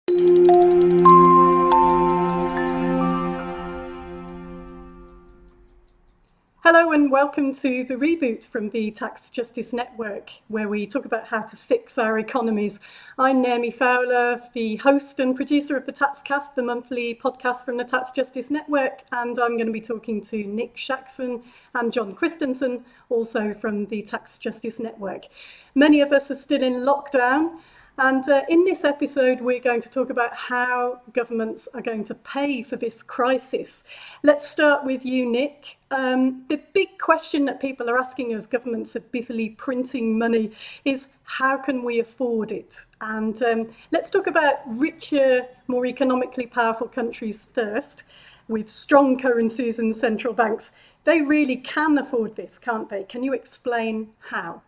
Hello and welcome to the Reboot from the Tax Justice Network, where we talk about how to fix our economies. I'm Naomi Fowler, the host and producer of the Taxcast, the monthly podcast from the Tax Justice Network, and I'm going to be talking to Nick Shaxson and John Christensen, also from the Tax Justice Network. Many of us are still in lockdown. And in this episode, we're going to talk about how governments are going to pay for this crisis. Let's start with you, Nick. The big question that people are asking as governments are busily printing money is how can we afford it? And let's talk about richer, more economically powerful countries first, with strong currencies and central banks. They really can afford this, can't they? Can you explain how?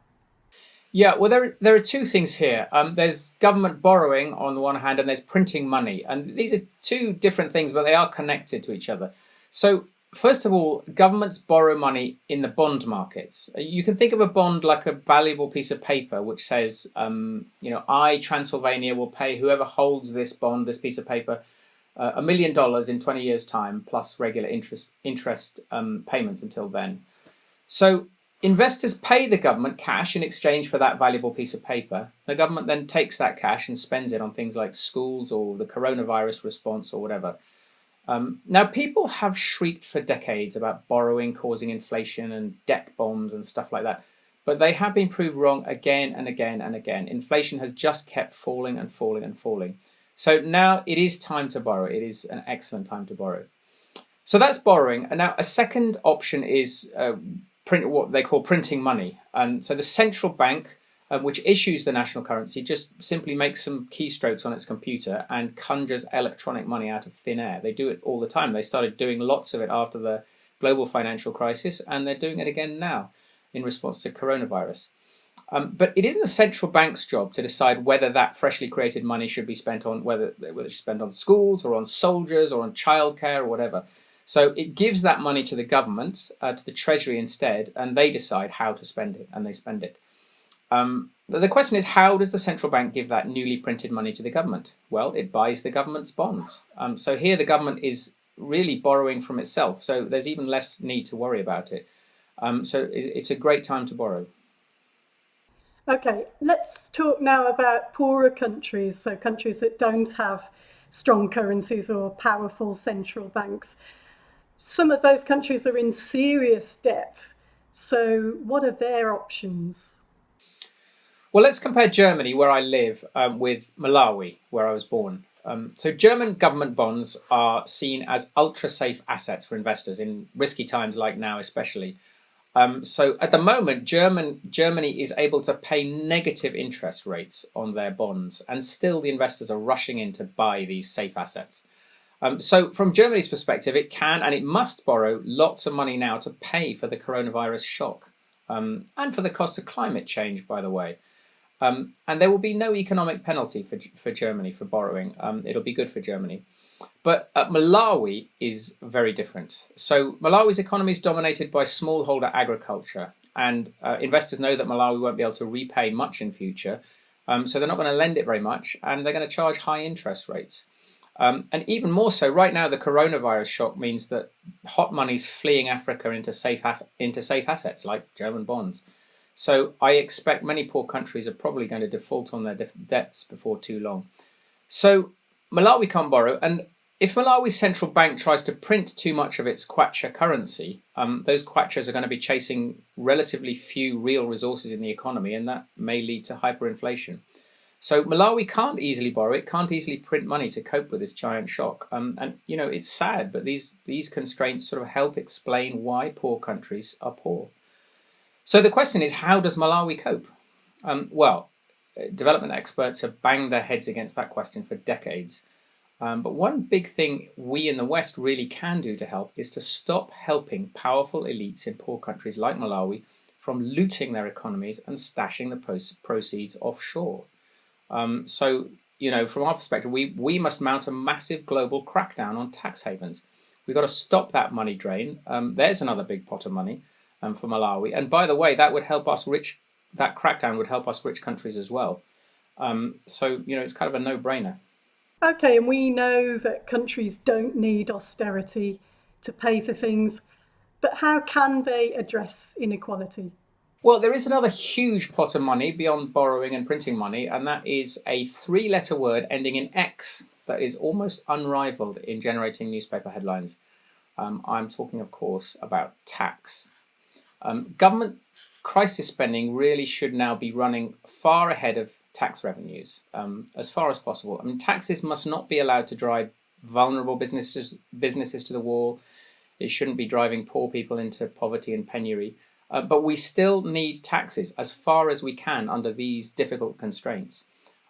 Yeah, well, there are two things here. There's government borrowing on the one hand, and there's printing money. And these are two different things, but they are connected to each other. So, first of all, governments borrow money in the bond markets. You can think of a bond like a valuable piece of paper, which says, I, Transylvania, will pay whoever holds this bond, this piece of paper, $1 million in 20 years' time, plus regular interest payments until then. So, investors pay the government cash in exchange for that valuable piece of paper. The government then takes that cash and spends it on things like schools or the coronavirus response or whatever. Now, people have shrieked for decades about borrowing causing inflation and debt bombs and stuff like that. But they have been proved wrong again and again and again. Inflation has just kept falling and falling and falling. So now it is time to borrow. It is an excellent time to borrow. So that's borrowing. And now a second option is what they call printing money. So the central bank, which issues the national currency, just simply makes some keystrokes on its computer and conjures electronic money out of thin air. They do it all the time. They started doing lots of it after the global financial crisis, and they're doing it again now in response to coronavirus. But it isn't the central bank's job to decide whether that freshly created money should be spent on, whether it's spent on schools or on soldiers or on childcare or whatever. So it gives that money to the government, to the Treasury instead, and they decide how to spend it, and they spend it. The question is, how does the central bank give that newly printed money to the government? Well, it buys the government's bonds. So here the government is really borrowing from itself, so there's even less need to worry about it. So it's a great time to borrow. Okay, let's talk now about poorer countries, so countries that don't have strong currencies or powerful central banks. Some of those countries are in serious debt. So what are their options? Well, let's compare Germany, where I live, with Malawi, where I was born. So German government bonds are seen as ultra-safe assets for investors in risky times like now, especially. So at the moment, Germany is able to pay negative interest rates on their bonds, and still the investors are rushing in to buy these safe assets. So from Germany's perspective, it can and it must borrow lots of money now to pay for the coronavirus shock and for the cost of climate change, by the way. And there will be no economic penalty for Germany for borrowing. It'll be good for Germany. But Malawi is very different. So Malawi's economy is dominated by smallholder agriculture. And investors know that Malawi won't be able to repay much in future. So they're not going to lend it very much. And they're going to charge high interest rates. And even more so, right now, the coronavirus shock means that hot money's fleeing Africa into safe assets like German bonds. So I expect many poor countries are probably going to default on their debts before too long. So Malawi can't borrow. And if Malawi's central bank tries to print too much of its kwacha currency, those kwachas are going to be chasing relatively few real resources in the economy, and that may lead to hyperinflation. So Malawi can't easily borrow, it can't easily print money to cope with this giant shock. And it's sad, but these constraints sort of help explain why poor countries are poor. So the question is, how does Malawi cope? Development experts have banged their heads against that question for decades. But one big thing we in the West really can do to help is to stop helping powerful elites in poor countries like Malawi from looting their economies and stashing the proceeds offshore. From our perspective, we must mount a massive global crackdown on tax havens. We've got to stop that money drain. There's another big pot of money for Malawi. And by the way, that crackdown would help us rich countries as well. It's kind of a no-brainer. Okay, and we know that countries don't need austerity to pay for things, but how can they address inequality? Well, there is another huge pot of money beyond borrowing and printing money, and that is a three-letter word ending in X that is almost unrivaled in generating newspaper headlines. I'm talking, of course, about tax. Government crisis spending really should now be running far ahead of tax revenues, as far as possible. I mean, taxes must not be allowed to drive vulnerable businesses to the wall. It shouldn't be driving poor people into poverty and penury. But we still need taxes as far as we can under these difficult constraints.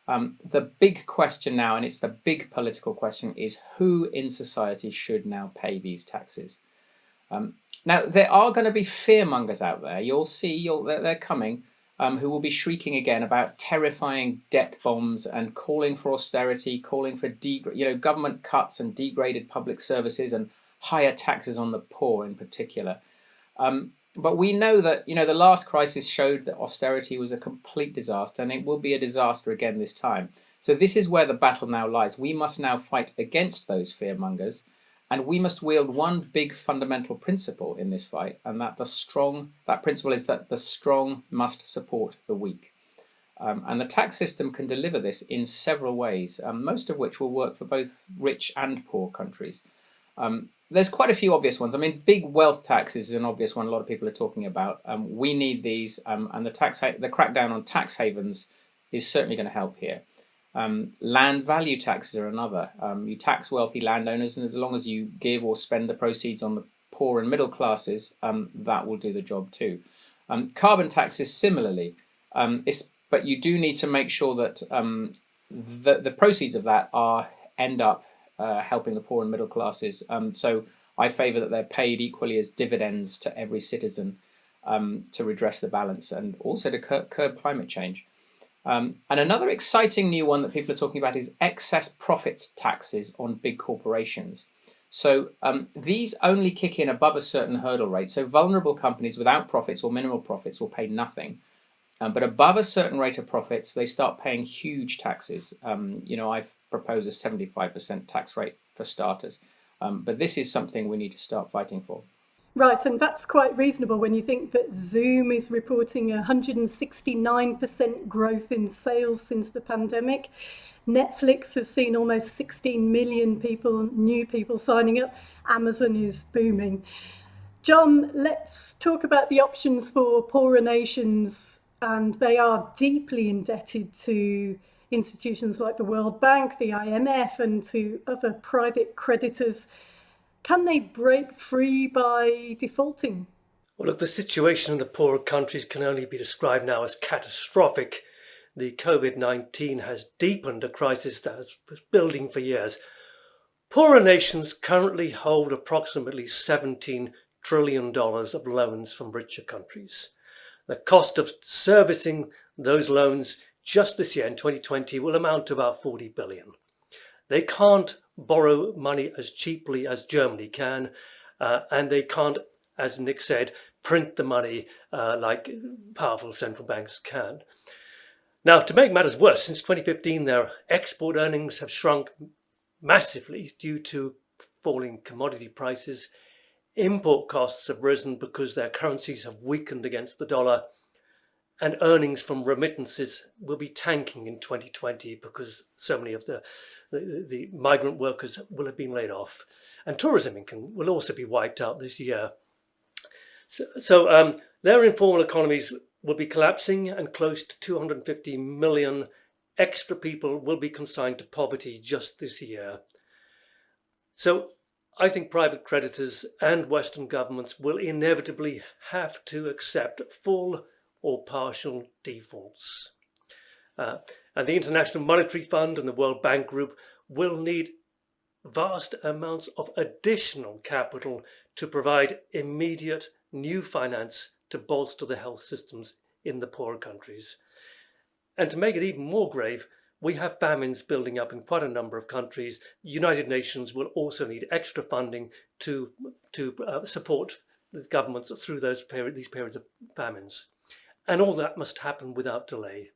The big question now, and it's the big political question, is who in society should now pay these taxes? Now, there are going to be fearmongers out there. You'll see, they're coming, who will be shrieking again about terrifying debt bombs and calling for austerity, calling for government cuts and degraded public services and higher taxes on the poor in particular. But we know that the last crisis showed that austerity was a complete disaster, and it will be a disaster again this time. So this is where the battle now lies. We must now fight against those fearmongers, and we must wield one big fundamental principle in this fight, and that principle is that the strong must support the weak. And the tax system can deliver this in several ways, most of which will work for both rich and poor countries. There's quite a few obvious ones. I mean, big wealth tax is an obvious one a lot of people are talking about. We need these, and the crackdown on tax havens is certainly going to help here. Land value taxes are another. You tax wealthy landowners, and as long as you give or spend the proceeds on the poor and middle classes, that will do the job too. Carbon taxes similarly, but you do need to make sure that the proceeds of that end up helping the poor and middle classes. So I favour that they're paid equally as dividends to every citizen to redress the balance and also to curb climate change. And another exciting new one that people are talking about is excess profits taxes on big corporations. So these only kick in above a certain hurdle rate. So vulnerable companies without profits or minimal profits will pay nothing. But above a certain rate of profits, they start paying huge taxes. I've proposed a 75% tax rate for starters. But this is something we need to start fighting for. Right, and that's quite reasonable when you think that Zoom is reporting 169% growth in sales since the pandemic. Netflix has seen almost 16 million new people signing up. Amazon is booming. John, let's talk about the options for poorer nations, and they are deeply indebted to institutions like the World Bank, the IMF, and to other private creditors. Can they break free by defaulting? Well, look, the situation in the poorer countries can only be described now as catastrophic. The COVID-19 has deepened a crisis that has been building for years. Poorer nations currently hold approximately $17 trillion of loans from richer countries. The cost of servicing those loans just this year in 2020 will amount to about 40 billion. They can't borrow money as cheaply as Germany can, and they can't, as Nick said, print the money like powerful central banks can. Now, to make matters worse, since 2015, their export earnings have shrunk massively due to falling commodity prices. Import costs have risen because their currencies have weakened against the dollar, and earnings from remittances will be tanking in 2020 because so many of the migrant workers will have been laid off. And tourism income will also be wiped out this year. So their informal economies will be collapsing, and close to 250 million extra people will be consigned to poverty just this year. So I think private creditors and Western governments will inevitably have to accept full or partial defaults. And the International Monetary Fund and the World Bank Group will need vast amounts of additional capital to provide immediate new finance to bolster the health systems in the poorer countries. And to make it even more grave, we have famines building up in quite a number of countries. The United Nations will also need extra funding to support the governments through these periods of famines. And all that must happen without delay.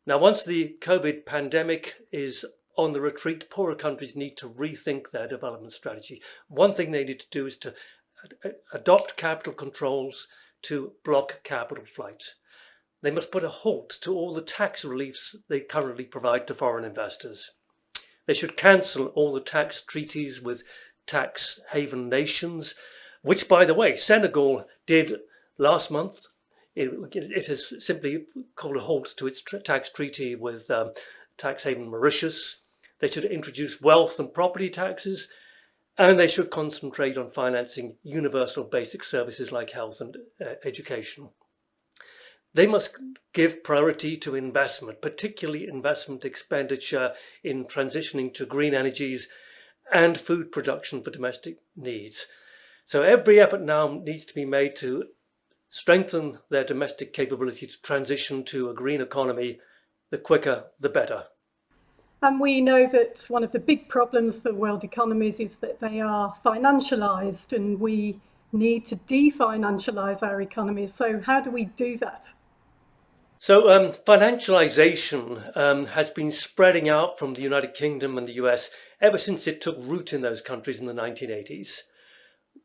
Now, once the COVID pandemic is on the retreat, poorer countries need to rethink their development strategy. One thing they need to do is to adopt capital controls to block capital flight. They must put a halt to all the tax reliefs they currently provide to foreign investors. They should cancel all the tax treaties with tax haven nations, which, by the way, Senegal did last month. It has simply called a halt to its tax treaty with tax haven Mauritius. They should introduce wealth and property taxes, and they should concentrate on financing universal basic services like health and education. They must give priority to investment, particularly investment expenditure in transitioning to green energies and food production for domestic needs. So every effort now needs to be made to strengthen their domestic capability to transition to a green economy. The quicker, the better. And we know that one of the big problems for world economies is that they are financialized, and we need to definancialize our economies. So how do we do that? So financialization has been spreading out from the United Kingdom and the US ever since it took root in those countries in the 1980s.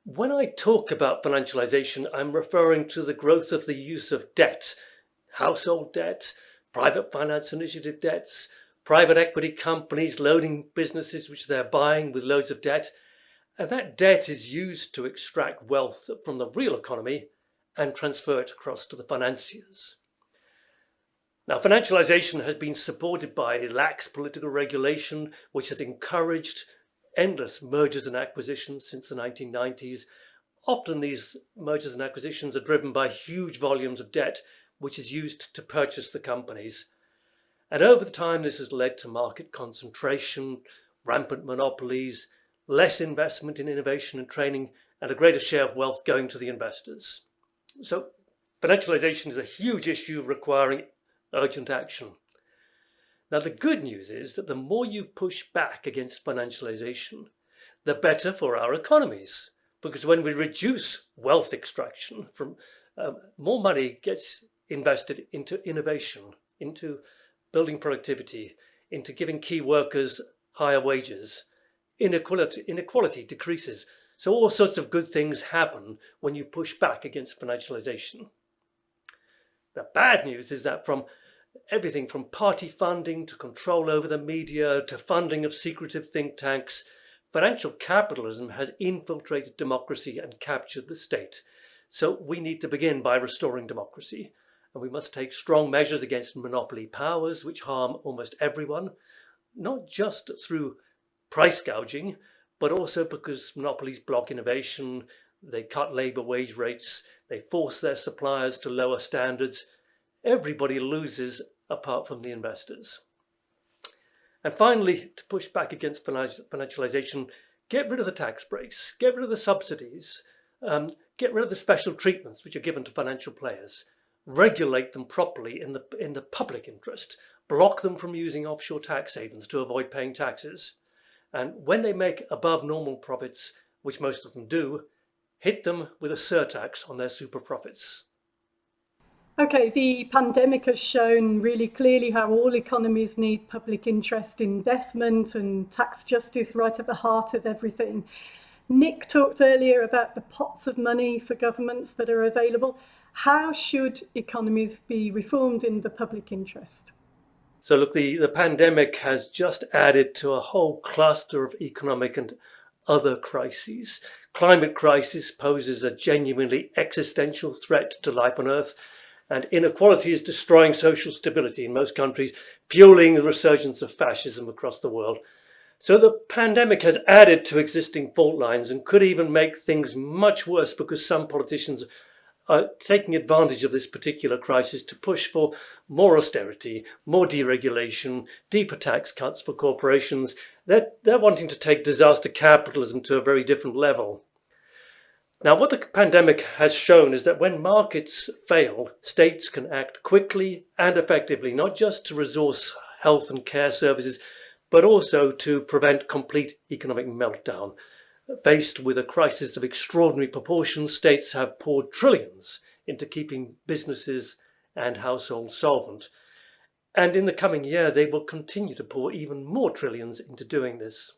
When I talk about financialization, I'm referring to the growth of the use of debt, household debt, private finance initiative debts, private equity companies loading businesses which they're buying with loads of debt. And that debt is used to extract wealth from the real economy and transfer it across to the financiers. Now, financialization has been supported by lax political regulation, which has encouraged endless mergers and acquisitions since the 1990s. Often these mergers and acquisitions are driven by huge volumes of debt, which is used to purchase the companies. And over the time, this has led to market concentration, rampant monopolies, less investment in innovation and training, and a greater share of wealth going to the investors. So financialization is a huge issue requiring urgent action. Now, the good news is that the more you push back against financialization, the better for our economies. Because when we reduce wealth extraction, from more money gets invested into innovation, into building productivity, into giving key workers higher wages. Inequality decreases. So all sorts of good things happen when you push back against financialization. The bad news is that from everything from party funding to control over the media to funding of secretive think tanks, financial capitalism has infiltrated democracy and captured the state. So we need to begin by restoring democracy. And we must take strong measures against monopoly powers, which harm almost everyone, not just through price gouging, but also because monopolies block innovation, they cut labor wage rates, they force their suppliers to lower standards. Everybody loses apart from the investors. And finally, to push back against financialization, get rid of the tax breaks, get rid of the subsidies, get rid of the special treatments which are given to financial players. Regulate them properly in the public interest. Block them from using offshore tax havens to avoid paying taxes. And when they make above normal profits, which most of them do, hit them with a surtax on their super profits. Okay, the pandemic has shown really clearly how all economies need public interest investment and tax justice right at the heart of everything. Nick talked earlier about the pots of money for governments that are available. How should economies be reformed in the public interest? So look, the pandemic has just added to a whole cluster of economic and other crises. Climate crisis poses a genuinely existential threat to life on Earth, and inequality is destroying social stability in most countries, fueling the resurgence of fascism across the world. So the pandemic has added to existing fault lines and could even make things much worse because some politicians are taking advantage of this particular crisis to push for more austerity, more deregulation, deeper tax cuts for corporations. They're wanting to take disaster capitalism to a very different level. Now, what the pandemic has shown is that when markets fail, states can act quickly and effectively, not just to resource health and care services, but also to prevent complete economic meltdown. Faced with a crisis of extraordinary proportions, states have poured trillions into keeping businesses and households solvent. And in the coming year, they will continue to pour even more trillions into doing this.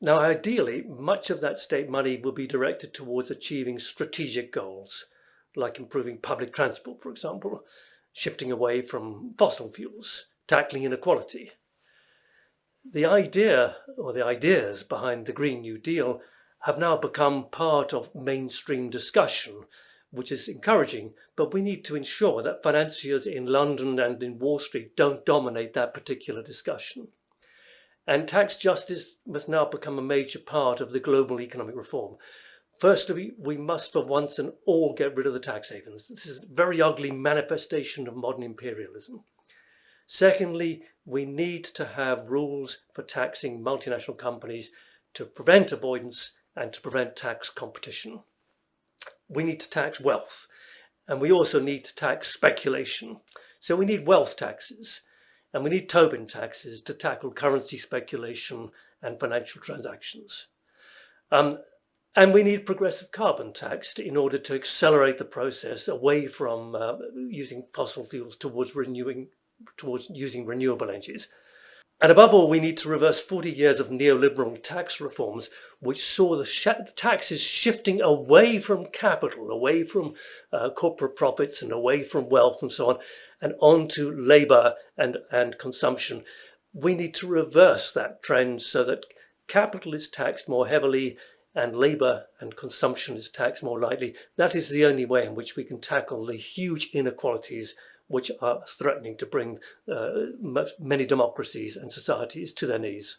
Now, ideally, much of that state money will be directed towards achieving strategic goals, like improving public transport, for example, shifting away from fossil fuels, tackling inequality. The idea or the ideas behind the Green New Deal have now become part of mainstream discussion, which is encouraging, but we need to ensure that financiers in London and in Wall Street don't dominate that particular discussion. And tax justice must now become a major part of the global economic reform. Firstly, we must for once and all get rid of the tax havens. This is a very ugly manifestation of modern imperialism. Secondly, we need to have rules for taxing multinational companies to prevent avoidance and to prevent tax competition. We need to tax wealth, and we also need to tax speculation. So we need wealth taxes, and we need Tobin taxes to tackle currency speculation and financial transactions. And we need progressive carbon tax in order to accelerate the process away from using fossil fuels towards using renewable energies. And above all, we need to reverse 40 years of neoliberal tax reforms, which saw the taxes shifting away from capital, away from corporate profits and away from wealth and so on, and onto labor and consumption. We need to reverse that trend so that capital is taxed more heavily and labor and consumption is taxed more lightly. That is the only way in which we can tackle the huge inequalities which are threatening to bring many democracies and societies to their knees.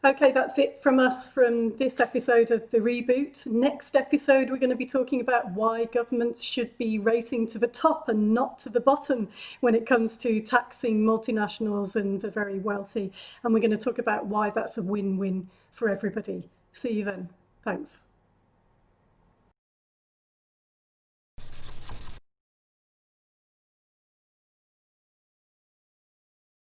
Okay, that's it from us from this episode of The Reboot. Next episode, we're going to be talking about why governments should be racing to the top and not to the bottom when it comes to taxing multinationals and the very wealthy. And we're going to talk about why that's a win-win for everybody. See you then. Thanks.